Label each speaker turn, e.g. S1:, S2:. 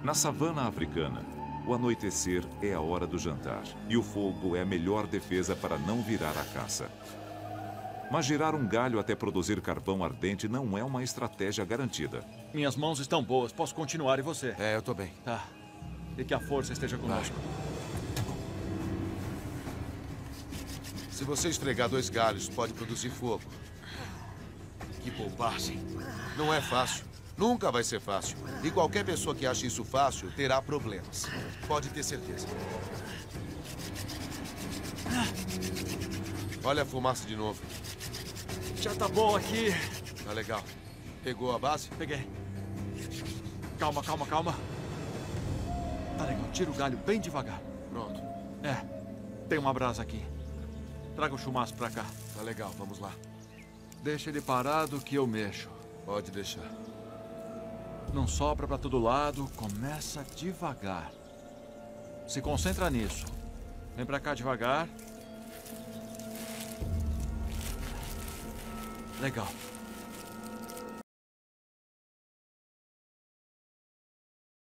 S1: Na savana africana, o anoitecer é a hora do jantar e o fogo é a melhor defesa para não virar a caça. Mas girar um galho até produzir carvão ardente não é uma estratégia garantida.
S2: Minhas mãos estão boas. Posso continuar, e você?
S3: É, eu tô bem.
S2: Tá. E que a força esteja conosco.
S3: Se você esfregar 2 galhos, pode produzir fogo. Que bobagem. Não é fácil. Nunca vai ser fácil. E qualquer pessoa que ache isso fácil terá problemas. Pode ter certeza. Olha a fumaça de novo.
S2: Já tá bom aqui.
S3: Tá legal. Pegou a base?
S2: Peguei. Calma, calma, calma. Tá legal. Tira o galho bem devagar.
S3: Pronto.
S2: É. Tem uma brasa aqui. Traga o chumaço pra cá.
S3: Tá legal, vamos lá.
S2: Deixa ele parado que eu mexo.
S3: Pode deixar.
S2: Não sopra pra todo lado. Começa devagar. Se concentra nisso. Vem pra cá devagar. Legal.